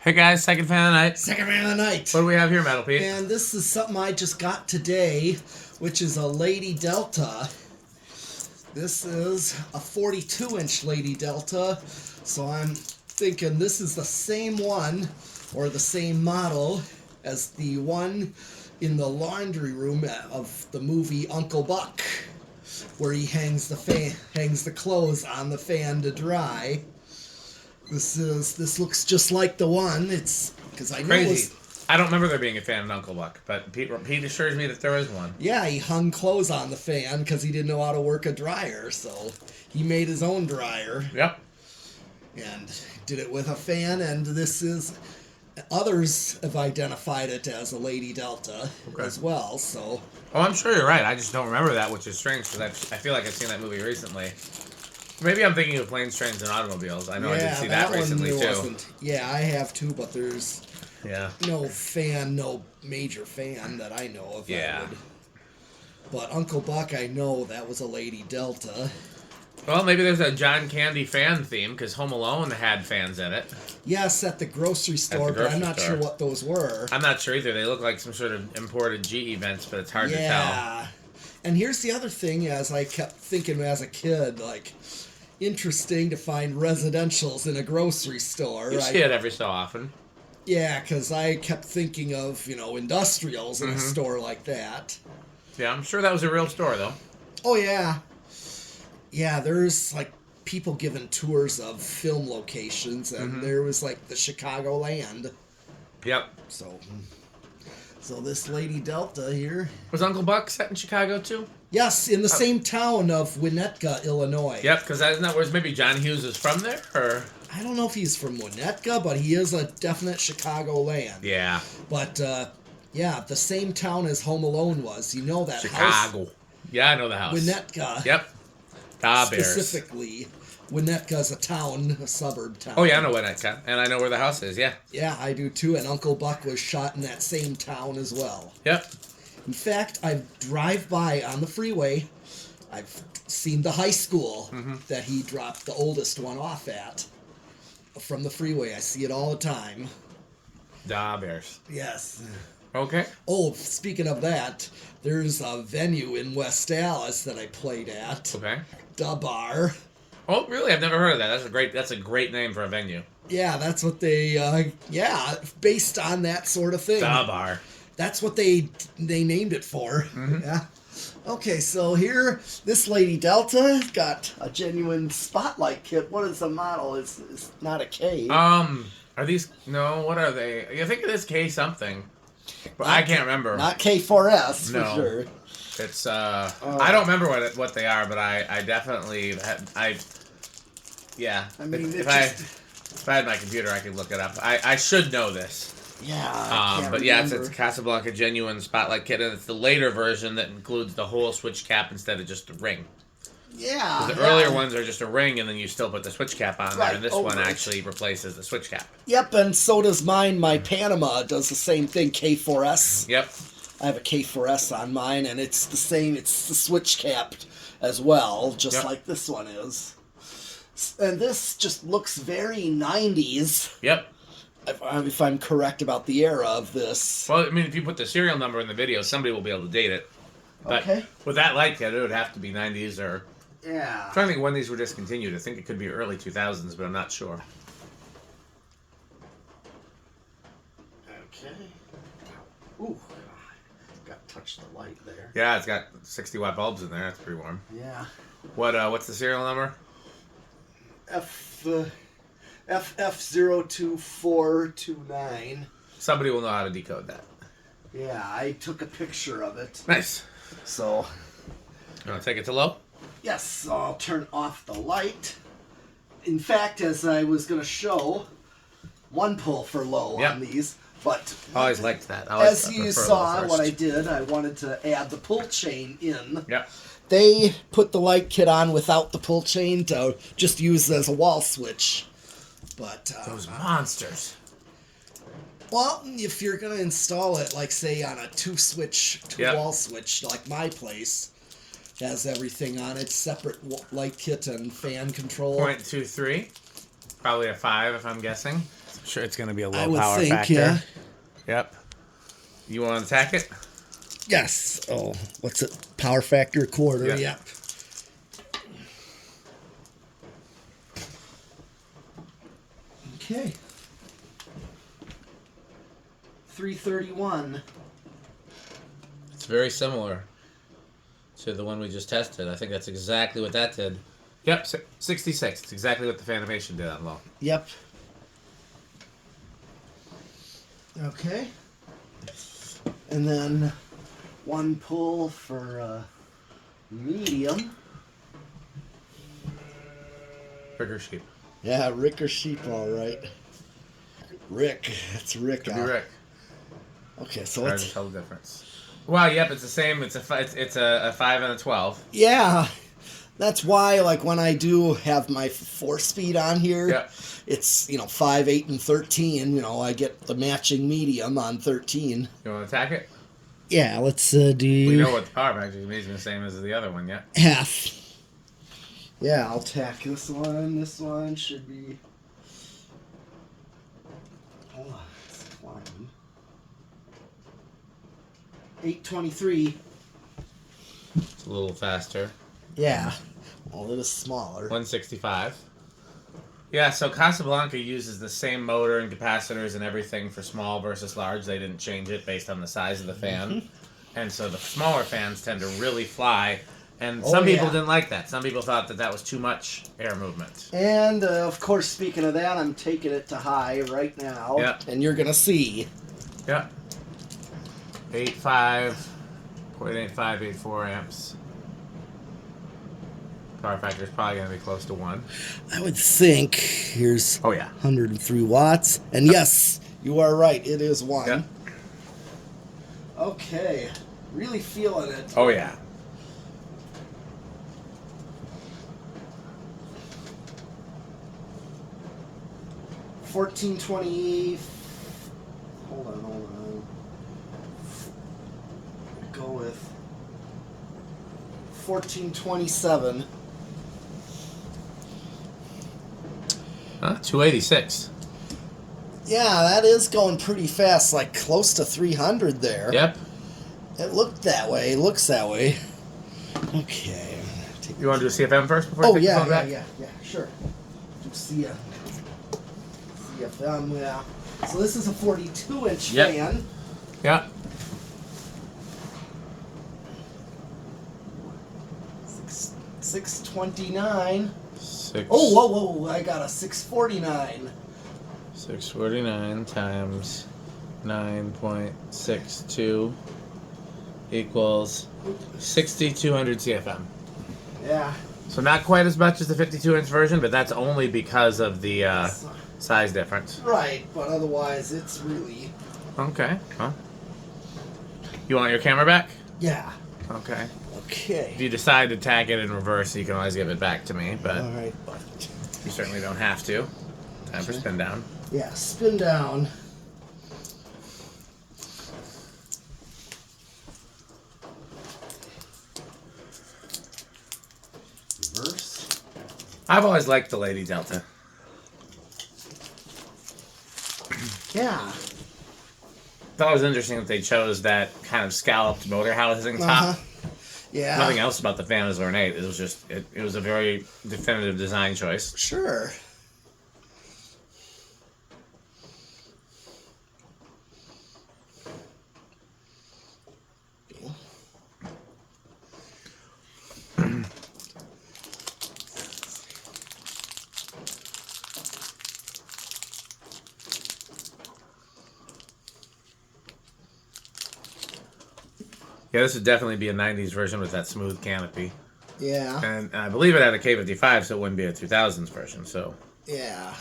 Hey guys, second fan of the night. Second fan of the night. What do we have here, Metal Pete? And this is something I just got today, which is a Lady Delta. This is a 42-inch Lady Delta, so I'm thinking this is the same one, or the same model, as the one in the laundry room of the movie Uncle Buck, where he hangs the clothes on the fan to dry. This looks just like the one. It's because I know Crazy. I don't remember there being a fan of Uncle Buck, but Pete assures me that there is one. Yeah, he hung clothes on the fan because he didn't know how to work a dryer, so he made his own dryer. Yep. And did it with a fan, and this is... Others have identified it as a Lady Delta as well, so... Oh, I'm sure you're right. I just don't remember that, which is strange, because I feel like I've seen that movie recently. Maybe I'm thinking of Planes, Trains, and Automobiles. I know I did see that recently, too. Wasn't. Yeah, I have too, but there's no major fan that I know of. Yeah. But Uncle Buck, I know that was a Lady Delta. Well, maybe there's a John Candy fan theme, because Home Alone had fans in it. Yes, at the grocery store, but I'm not sure what those were. I'm not sure either. They look like some sort of imported GE vents, but it's hard to tell. Yeah. And here's the other thing, as I kept thinking as a kid, like... Interesting to find residentials in a grocery store. You see it every so often. Yeah, because I kept thinking of, industrials in a store like that. Yeah, I'm sure that was a real store, though. Oh, yeah. Yeah, there's, people giving tours of film locations, and there was, the Chicagoland. Yep. So this Lady Delta here... Was Uncle Buck set in Chicago, too? Yes, in the same town of Winnetka, Illinois. Yep, because isn't that where maybe John Hughes is from there, or... I don't know if he's from Winnetka, but he is a definite Chicagoland. Yeah. But, the same town as Home Alone was. You know that Chicago. house? Yeah, I know the house. Winnetka. Yep. Specifically. Winnetka's a town, a suburb town. Oh, yeah, I know Winnetka, and I know where the house is, yeah. Yeah, I do too, and Uncle Buck was shot in that same town as well. Yep. In fact, I drive by on the freeway. I've seen the high school that he dropped the oldest one off at. From the freeway, I see it all the time. Da Bears. Yes. Okay. Oh, speaking of that, there's a venue in West Allis that I played at. Okay. Da Bar. Oh, really? I've never heard of that. That's a great name for a venue. Yeah, that's what they. Based on that sort of thing. Da Bar. That's what they named it for. Yeah. Okay, so here, this Lady Delta got a genuine spotlight kit. What is the model? It's not a K. Are these... No, what are they? I think it is K something. But I can't remember. Not K4S, for sure. It's, I don't remember what they are, but I definitely... Yeah. I mean, if I had my computer, I could look it up. I should know this. Yeah, I can't remember. It's a Casablanca genuine spotlight kit, and it's the later version that includes the whole switch cap instead of just the ring. Yeah. The earlier ones are just a ring, and then you still put the switch cap on there, and this one actually replaces the switch cap. Yep, and so does mine. My Panama does the same thing, K4S. Yep. I have a K4S on mine, and it's the same. It's the switch cap as well, just like this one is. And this just looks very 90s. Yep. If I'm correct about the era of this. Well, I mean, if you put the serial number in the video, somebody will be able to date it. But with that light kit, it would have to be 90s or... Yeah. I'm trying to think when these were discontinued. I think it could be early 2000s, but I'm not sure. Okay. Ooh. Got to touch the light there. Yeah, it's got 60-watt bulbs in there. That's pretty warm. Yeah. What's the serial number? FF02429. Somebody will know how to decode that. Yeah, I took a picture of it. Nice. So... You want to take it to low? Yes, I'll turn off the light. In fact, as I was going to show, one pull for low on these, but... I always liked that. As you saw what I did, I wanted to add the pull chain in. Yep. They put the light kit on without the pull chain to just use it as a wall switch. But those monsters. Well, if you're going to install it, like, say, on a two-wall switch, like my place, has everything on it, separate light kit and fan control. 0.23. Probably a 5, if I'm guessing. Sure, it's going to be a low I would power think, factor. yeah. Yep. You want to attack it? Yes. Oh, what's it? Power factor quarter. Yep. Yep. Okay. 331. It's very similar to the one we just tested. I think that's exactly what that did. Yep, 66. It's exactly what the Fanimation did on low. Yep. Okay. And then one pull for medium. Ricker sheep. Yeah, Rick or sheep, all right. Rick. That's Rick. Could be Rick. Okay, so Hard it's... to tell the difference. Well, yep, it's the same. It's a 5 and a 12. Yeah. That's why, like, when I do have my 4-speed on here, Yep. it's, 5, 8, and 13. I get the matching medium on 13. You want to attack it? Yeah, let's do... We know what the power factor is the same as the other one, yeah? half. Yeah, I'll tack this one. This one should be... Hold on, it's climbing. 823. It's a little faster. Yeah. Well, it is smaller. 165. Yeah, so Casablanca uses the same motor and capacitors and everything for small versus large. They didn't change it based on the size of the fan. And so the smaller fans tend to really fly. And some people didn't like that. Some people thought that was too much air movement. And, of course, speaking of that, I'm taking it to high right now. Yep. And you're going to see. Yep. 85, 0.85, 84 amps. Power factor is probably going to be close to 1. I would think. Here's Oh, yeah. 103 watts. And yes, you are right. It is 1. Yep. Okay. Really feeling it. Oh, yeah. $14.20. Hold on. Go with $14.27. 286. Yeah, that is going pretty fast, like close to 300 there. Yep. It looked that way. It looks that way. Okay. You want to do a CFM first before Oh, you take the yeah, phone back? yeah, sure. Do CFM, yeah. So this is a 42-inch Yep. fan. Yeah. 629. 6. Oh, whoa! I got a 649. 649 times 9.62 equals 6,200 CFM. Yeah. So not quite as much as the 52-inch version, but that's only because of the size difference. Right, but otherwise it's really... Okay. Well, you want your camera back? Yeah. Okay. Okay. If you decide to tag it in reverse, you can always give it back to me, but All right, but... you certainly don't have to. Time for spin down. Yeah, spin down. Reverse. I've always liked the Lady Delta. Yeah. Thought it was interesting that they chose that kind of scalloped motor housing top. Yeah. Nothing else about the fan is ornate. It was just it was a very definitive design choice. Sure. Yeah, this would definitely be a 90s version with that smooth canopy. Yeah. And I believe it had a K55, so it wouldn't be a 2000s version. So Yeah.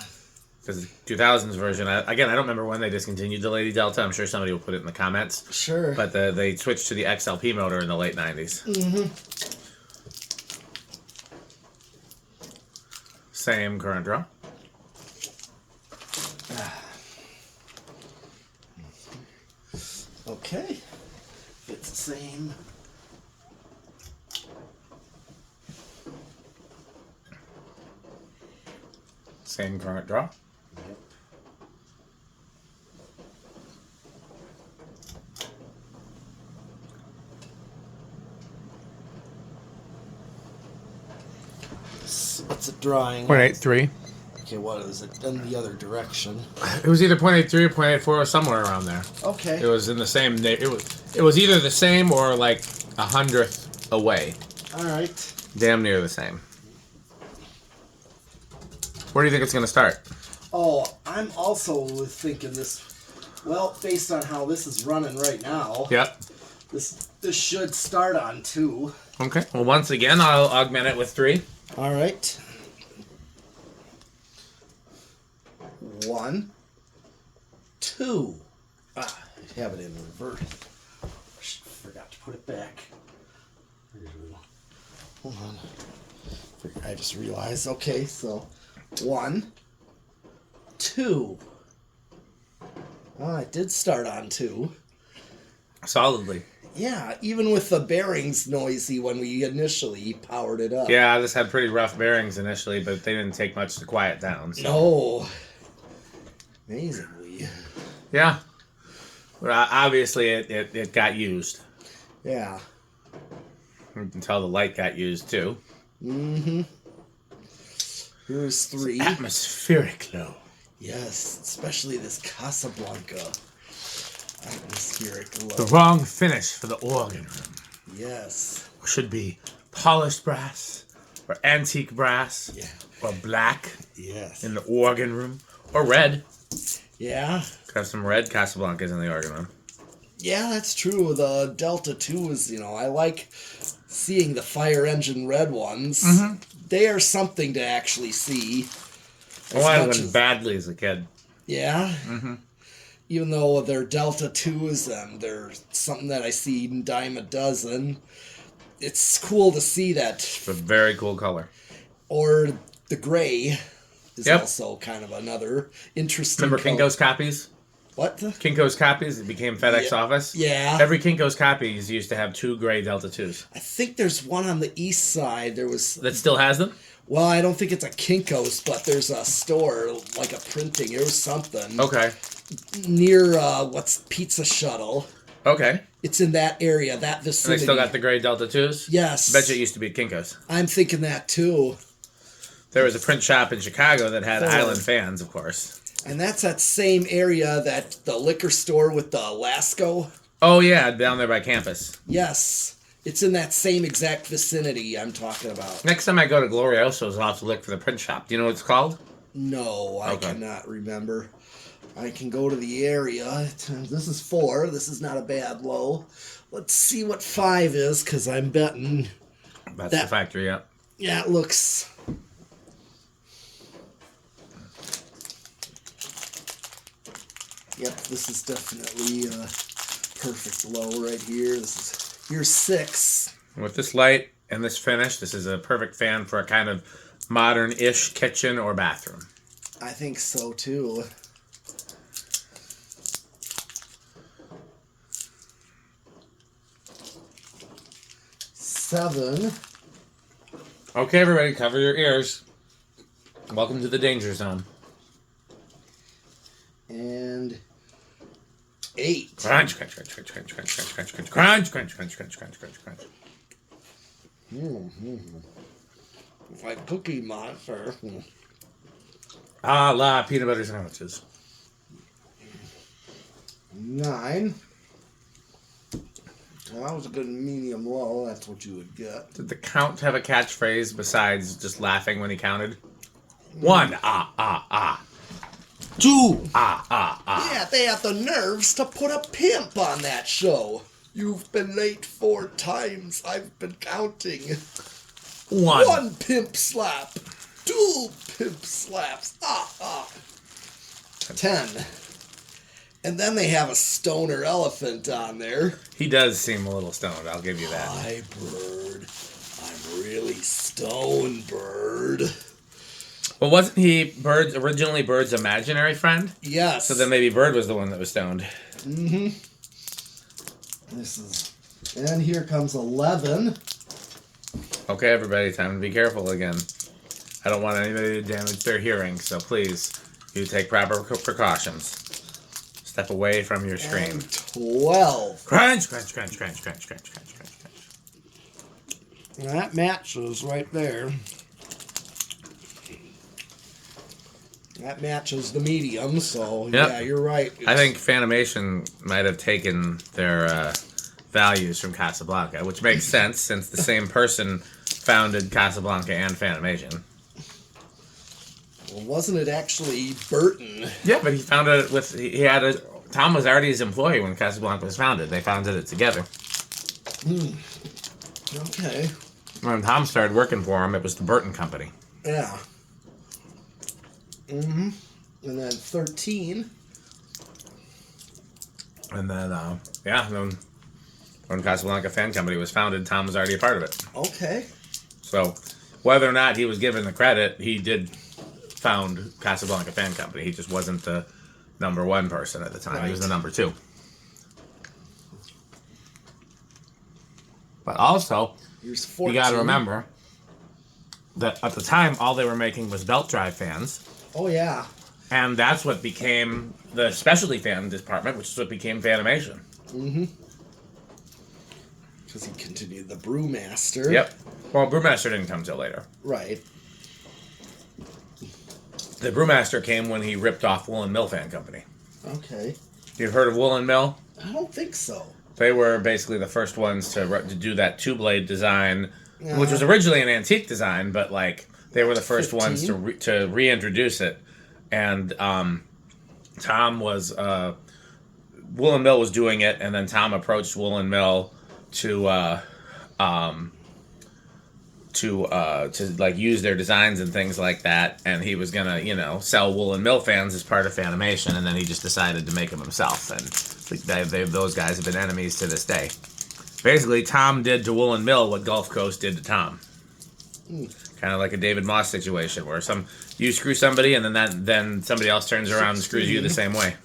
because the 2000s version, again, I don't remember when they discontinued the Lady Delta. I'm sure somebody will put it in the comments. Sure. But they switched to the XLP motor in the late 90s. Mm-hmm. Same current draw. Okay. It's the same. Same current draw. Yep. What's it drawing? 0.83. Okay, what is it? In the other direction. It was either 0.83 or 0.84 or somewhere around there. Okay. It was in the same. It was either the same or like 100th away. All right. Damn near the same. Where do you think it's going to start? Oh, I'm also thinking this. Well, based on how this is running right now. Yep. This should start on 2. Okay. Well, once again, I'll augment it with 3. All right. 1, 2. I have it in reverse. Forgot to put it back. Hold on. I just realized. Okay, so 1, 2. Oh, it did start on 2. Solidly. Yeah, even with the bearings noisy when we initially powered it up. Yeah, this had pretty rough bearings initially, but they didn't take much to quiet down. So. No. Amazingly. Yeah. But obviously, it got used. Yeah. You can tell the light got used too. Mm-hmm. Here's 3. Atmospheric glow. Yes, especially this Casablanca. Atmospheric glow. The wrong finish for the organ room. Yes. Should be polished brass, or antique brass, Yeah. or black Yes. in the organ room, or red. Yeah. Have some red Casablancas in the organ room. Yeah, that's true. The Delta 2 is, I like seeing the fire engine red ones. Mm-hmm. They are something to actually see. Oh, I went badly as a kid. Yeah. Mm-hmm. Even though they're Delta 2s and they're something that I see in dime a dozen, it's cool to see that. It's a very cool color. Or the gray is Yep. also kind of another interesting Remember color. Kinko's copies? What? Kinko's copies, it became FedEx office. Yeah. Every Kinko's copies used to have 2 gray Delta 2s. I think there's one on the east side. There was... That still has them? Well, I don't think it's a Kinko's, but there's a store, like a printing or something. Okay. Near, what's Pizza Shuttle. Okay. It's in that area, that And vicinity. they still got the gray Delta 2s? Yes. Bet you it used to be at Kinko's. I'm thinking that, too. There was a print shop in Chicago that had Four. Island fans, of course. And that's that same area that the liquor store with the Lasco. Oh, yeah, down there by campus. Yes. It's in that same exact vicinity I'm talking about. Next time I go to Glorioso's, I'll have to look for the print shop. Do you know what it's called? No, I Okay. cannot remember. I can go to the area. This is 4. This is not a bad low. Let's see what 5 is, because I'm betting. That's the factory, yeah. Yeah, it looks... Yep, this is definitely a perfect low right here. This is here's 6. With this light and this finish, this is a perfect fan for a kind of modern-ish kitchen or bathroom. I think so too. Seven. Okay, everybody, cover your ears. Welcome to the danger zone. And 8. Crunch, crunch, crunch, crunch, crunch, crunch, crunch, crunch, crunch, crunch, crunch, crunch, crunch, crunch, crunch, crunch. Like Cookie Monster. Ah, la peanut butter sandwiches. 9. Well, that was a good medium low. That's what you would get. Did the Count have a catchphrase besides just laughing when he counted? 1, ah, ah, ah. 2. Ah, ah, ah. Yeah, they had the nerves to put a pimp on that show. You've been late 4 times. I've been counting. 1. 1 pimp slap. 2 pimp slaps. 10. And then they have a stoner elephant on there. He does seem a little stoned, I'll give you that. Hi, Bird. I'm really stoned, Bird. Well, wasn't he originally Bird's imaginary friend? Yes. So then maybe Bird was the one that was stoned. Mm-hmm. And here comes 11. Okay, everybody, time to be careful again. I don't want anybody to damage their hearing, so please, you take proper precautions. Step away from your screen. And 12. Crunch, crunch, crunch, crunch, crunch, crunch, crunch, crunch, crunch. That matches right there. That matches the medium, so Yep. yeah, you're right. I think Fanimation might have taken their values from Casablanca, which makes sense since the same person founded Casablanca and Fanimation. Well, wasn't it actually Burton? Yeah, but he founded it with Tom was already his employee when Casablanca was founded. They founded it together. Okay. When Tom started working for him, it was the Burton Company. Yeah. And then 13. And then, then when Casablanca Fan Company was founded, Tom was already a part of it. Okay. So, whether or not he was given the credit, he did found Casablanca Fan Company. He just wasn't the number one person at the time. Right. He was the number two. But also, you got to remember that at the time, all they were making was belt drive fans. Oh, yeah. And that's what became the specialty fan department, which is what became Fanimation. Mm-hmm. Because he continued the Brewmaster. Yep. Well, Brewmaster didn't come till later. Right. The Brewmaster came when he ripped off Woolen Mill Fan Company. Okay. You've heard of Woolen Mill? I don't think so. They were basically the first ones to do that two-blade design, which was originally an antique design, but like they were the first 15? ones to reintroduce it. And Tom was Woolen Mill was doing it, and then Tom approached Woolen Mill to like use their designs and things like that, and he was gonna sell Woolen Mill fans as part of Fanimation, and then he just decided to make them himself, and those guys have been enemies to this day. Basically, Tom did to Woolen Mill what Gulf Coast did to Tom. Kind of like a David Moss situation, where you screw somebody, and then somebody else turns around and screws you the same way.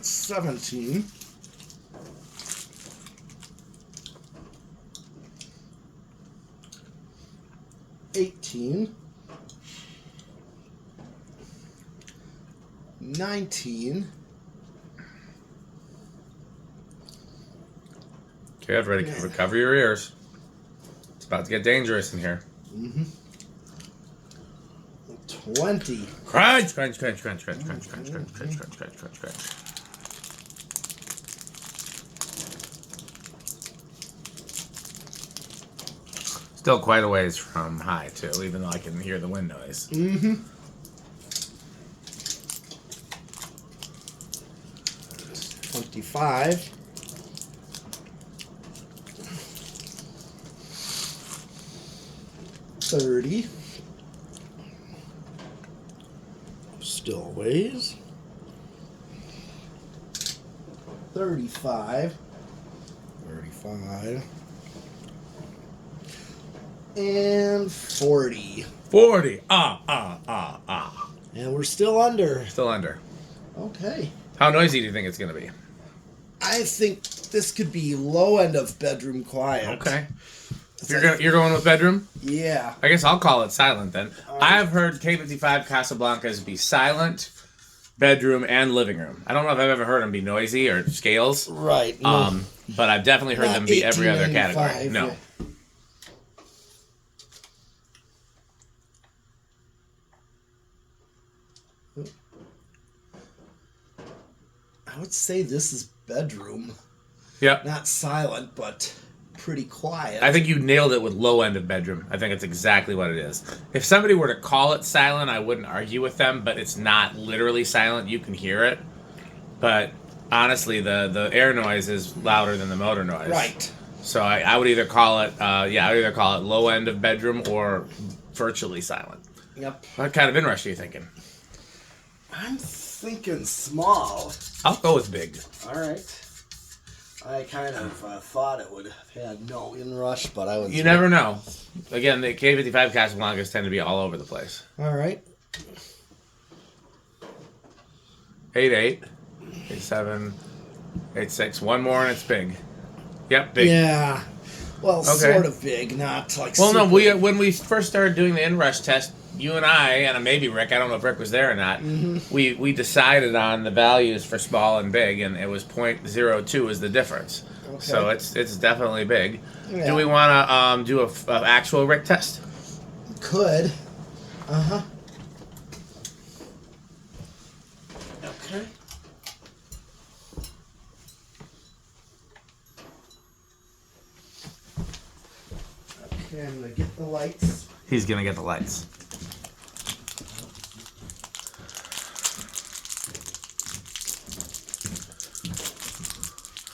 17. 18. 19. Okay, everybody, cover your ears. It's about to get dangerous in here. 20. Crunch, crunch, crunch, crunch, crunch, crunch, crunch, crunch, crunch, crunch, crunch, crunch, crunch. Still quite a ways from high, too, even though I can hear the wind noise. 25. 30. Still ways. 35. 35. And 40. 40. And we're still under. Still under. Okay. How noisy do you think it's going to be? I think this could be low end of bedroom quiet. Okay. You're going with bedroom? Yeah. I guess I'll call it silent then. I've heard K55 Casablancas be silent, bedroom, and living room. I don't know if I've ever heard them be noisy or scales. Right. No. But I've definitely heard them be every other category. No. Yeah. I would say this is bedroom. Yep. Not silent, but pretty quiet. I think you nailed it with low end of bedroom. I think it's exactly what it is. If somebody were to call it silent, I wouldn't argue with them, but it's not literally silent. You can hear it. But honestly, the air noise is louder than the motor noise. Right. So I would either call it I would either call it low end of bedroom or virtually silent. Yep. What kind of inrush are you thinking? I'm thinking small. I'll go with big. All right. I kind of thought it would have had no inrush, but I was... You never know. Again, the K55 Casablancas tend to be all over the place. All right. 8-8, 8-7, 8-6. One more and it's big. Yep, big. Yeah. Well, sort of big, not like... Well, no, when we first started doing the inrush test, you and I, and maybe Rick, I don't know if Rick was there or not, we decided on the values for small and big, and it was 0.02 is the difference. Okay. So it's definitely big. Yeah. Do we want to do an actual Rick test? Could. Uh-huh. Okay. Okay, I'm gonna get the lights. He's gonna get the lights.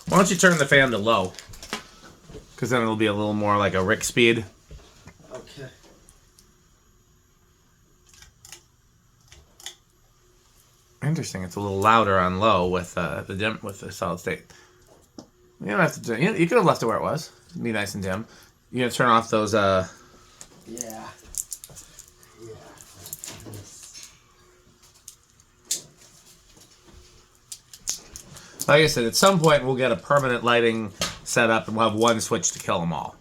Why don't you turn the fan to low? Because then it'll be a little more like a Rick speed. Okay. Interesting. It's a little louder on low with the solid state. You don't have to do. You could have left it where it was. It'd be nice and dim. You gonna turn off those? Yeah. Like I said, at some point we'll get a permanent lighting set up and we'll have one switch to kill them all.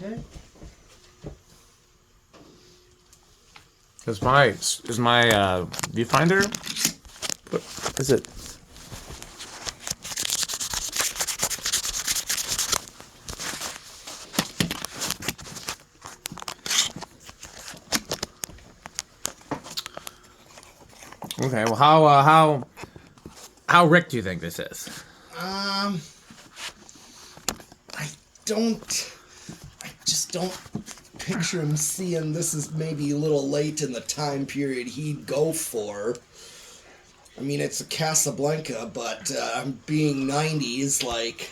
Okay. Is my viewfinder? What is it? Okay, well, how Rick do you think this is? I just don't picture him seeing this is maybe a little late in the time period he'd go for. I mean, it's a Casablanca, but being 90s, like,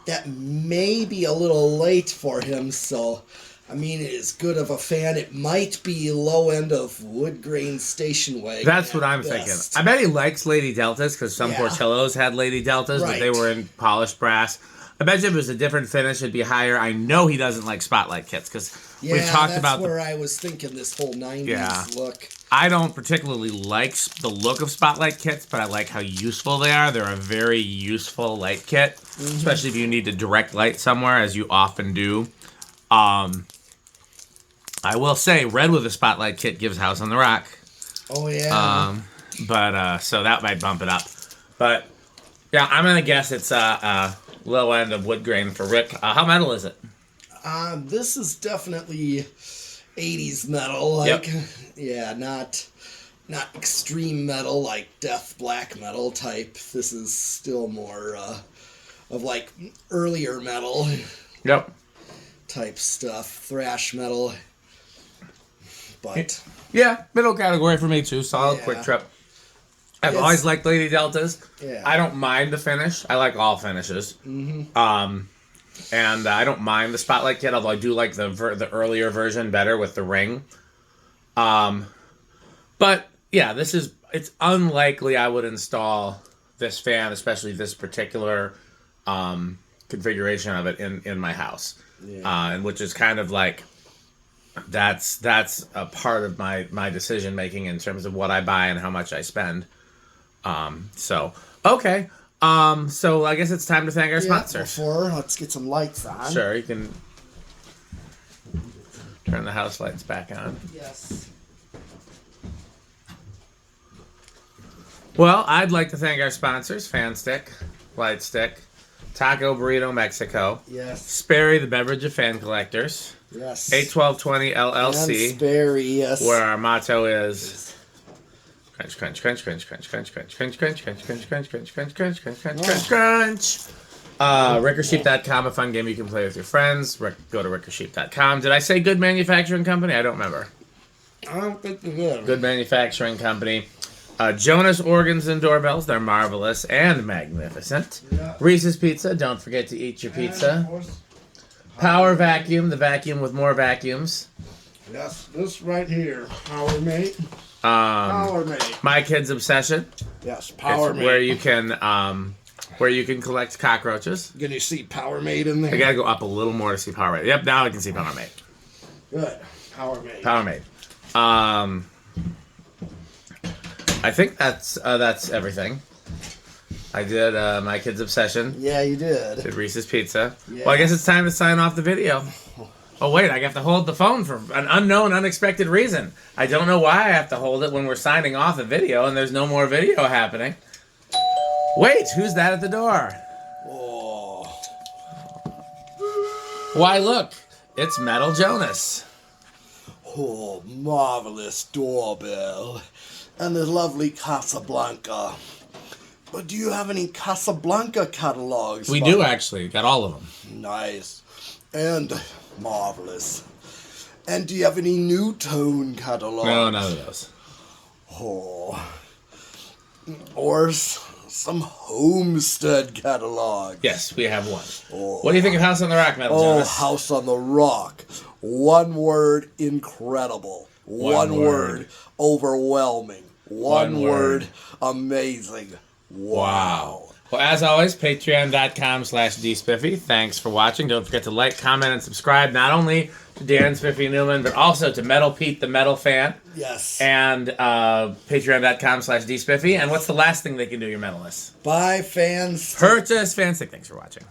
that may be a little late for him, so... I mean, as good of a fan, it might be low end of wood grain station wagon. That's what I'm thinking. I bet he likes Lady Deltas because some Yeah. Portillos had Lady Deltas, but they Right. were in polished brass. I bet you if it was a different finish, it'd be higher. I know he doesn't like spotlight kits because we've talked about. That's where I was thinking this whole 90s look. I don't particularly like the look of spotlight kits, but I like how useful they are. They're a very useful light kit, especially if you need to direct light somewhere, as you often do. I will say, red with a spotlight kit gives House on the Rock. Oh, yeah. So that might bump it up. But, yeah, I'm going to guess it's low end of wood grain for Rick. How metal is it? This is definitely 80s metal. Like, yeah, not extreme metal like death black metal type. This is still more of, like, earlier metal. Yep. Type stuff. Thrash metal. But yeah, middle category for me too. Solid quick trip. I've always liked Lady Deltas. Yeah. I don't mind the finish. I like all finishes. And I don't mind the spotlight kit, although I do like the earlier version better with the ring. But yeah, it's unlikely I would install this fan, especially this particular configuration of it in my house. Yeah. And which is kind of like that's a part of my decision making in terms of what I buy and how much I spend. So okay. So I guess it's time to thank our sponsors. Let's get some lights on. Sure, you can turn the house lights back on. Yes. Well, I'd like to thank our sponsors: Fan Stick, Light Stick, Taco Burrito Mexico, Yes. Sperry, the beverage of fan collectors, Yes. 81220 LLC, And Sperry, yes. where our motto is crunch, crunch, crunch, crunch, crunch, crunch, crunch, crunch, crunch, crunch, crunch, crunch, crunch, crunch, crunch, crunch, crunch, crunch, crunch. Rickersheep.com, a fun game you can play with your friends. Go to rickersheep.com. Did I say Good Manufacturing Company? I don't remember. I don't think they did. Good Manufacturing Company. Jonas Organs and Doorbells. They're marvelous and magnificent. Yeah. Reese's Pizza. Don't forget to eat your pizza. Power Vacuum. The vacuum with more vacuums. Yes, this right here. Power Mate. Power Mate. My Kid's Obsession. Yes, Power Mate. Where you can collect cockroaches. Can you see Power Mate in there? I gotta go up a little more to see Power Mate. Yep, now I can see Power Mate. Good. Power Mate. Power Mate. I think that's everything. I did My Kid's Obsession. Yeah, you did. Did Reese's Pizza. Yeah. Well, I guess it's time to sign off the video. Oh, wait, I have to hold the phone for an unknown, unexpected reason. I don't know why I have to hold it when we're signing off a video and there's no more video happening. Wait, who's that at the door? Oh. Why, look, it's Metal Jonas. Oh, marvelous doorbell. And the lovely Casablanca. But do you have any Casablanca catalogs? We do, actually. Got all of them. Nice. And marvelous. And do you have any New Tone catalogs? No, none of those. Oh. Or some Homestead catalog. Yes, we have one. Oh. What do you think of House on the Rock, Metal Oh, Jonas? House on the Rock. One word, incredible. One word, overwhelming. One word, amazing. Wow. Well, as always, patreon.com/dspiffy. Thanks for watching. Don't forget to like, comment, and subscribe, not only to Darren Spiffy Newman, but also to Metal Pete, the Metal Fan. Yes. And patreon.com/dspiffy. And what's the last thing they can do, your metalists? Bye, fans. Purchase Fanstick. Thanks for watching.